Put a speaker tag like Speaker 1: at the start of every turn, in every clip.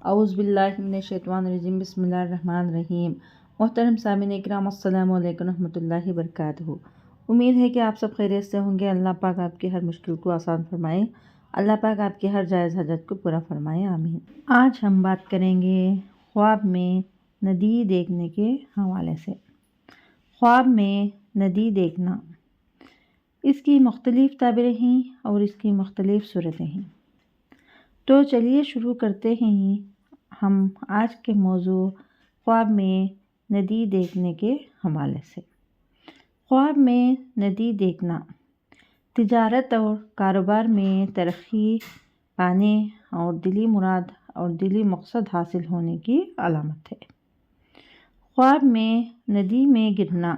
Speaker 1: اعوذ باللہ من الشیطان الرجیم، بسم اللہ الرحمن الرحیم۔ محترم سامعین اکرام، السلام علیکم ورحمۃ اللہ وبرکاتہ۔ امید ہے کہ آپ سب خیریت سے ہوں گے۔ اللہ پاک آپ کی ہر مشکل کو آسان فرمائے، اللہ پاک آپ کی ہر جائز حاجت کو پورا فرمائے، آمین۔ آج ہم بات کریں گے خواب میں ندی دیکھنے کے حوالے سے۔ خواب میں ندی دیکھنا، اس کی مختلف تعبیریں ہیں اور اس کی مختلف صورتیں ہیں۔ تو چلیے شروع کرتے ہیں ہم آج کے موضوع خواب میں ندی دیکھنے کے حوالے سے۔ خواب میں ندی دیکھنا تجارت اور کاروبار میں ترقی پانے اور دلی مراد اور دلی مقصد حاصل ہونے کی علامت ہے۔ خواب میں ندی میں گرنا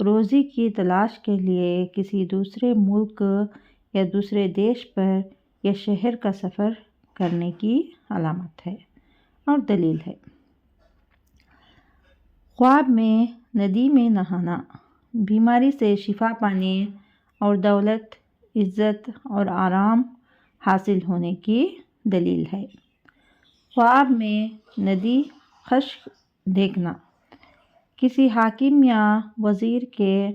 Speaker 1: روزی کی تلاش کے لیے کسی دوسرے ملک یا دوسرے دیش پر یا شہر کا سفر کرنے کی علامت ہے اور دلیل ہے۔ خواب میں ندی میں نہانا بیماری سے شفا پانے اور دولت، عزت اور آرام حاصل ہونے کی دلیل ہے۔ خواب میں ندی خشک دیکھنا کسی حاکم یا وزیر کے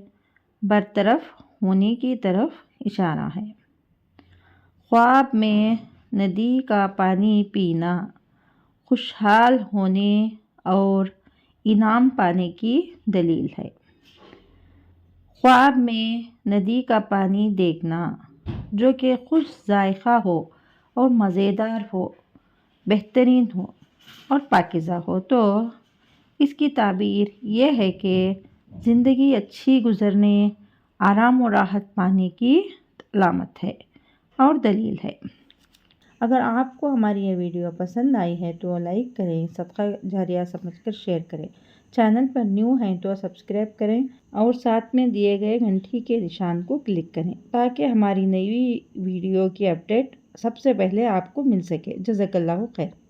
Speaker 1: برطرف ہونے کی طرف اشارہ ہے۔ خواب میں ندی کا پانی پینا خوشحال ہونے اور انعام پانے کی دلیل ہے۔ خواب میں ندی کا پانی دیکھنا جو کہ خوش ذائقہ ہو اور مزیدار ہو، بہترین ہو اور پاکیزہ ہو، تو اس کی تعبیر یہ ہے کہ زندگی اچھی گزرنے، آرام و راحت پانے کی علامت ہے اور دلیل ہے۔ اگر آپ کو ہماری یہ ویڈیو پسند آئی ہے تو لائک کریں، صدقہ جاریہ سمجھ کر شیئر کریں، چینل پر نیو ہیں تو سبسکرائب کریں اور ساتھ میں دیے گئے گھنٹی کے نشان کو کلک کریں تاکہ ہماری نئی ویڈیو کی اپڈیٹ سب سے پہلے آپ کو مل سکے۔ جزاک اللہ خیر۔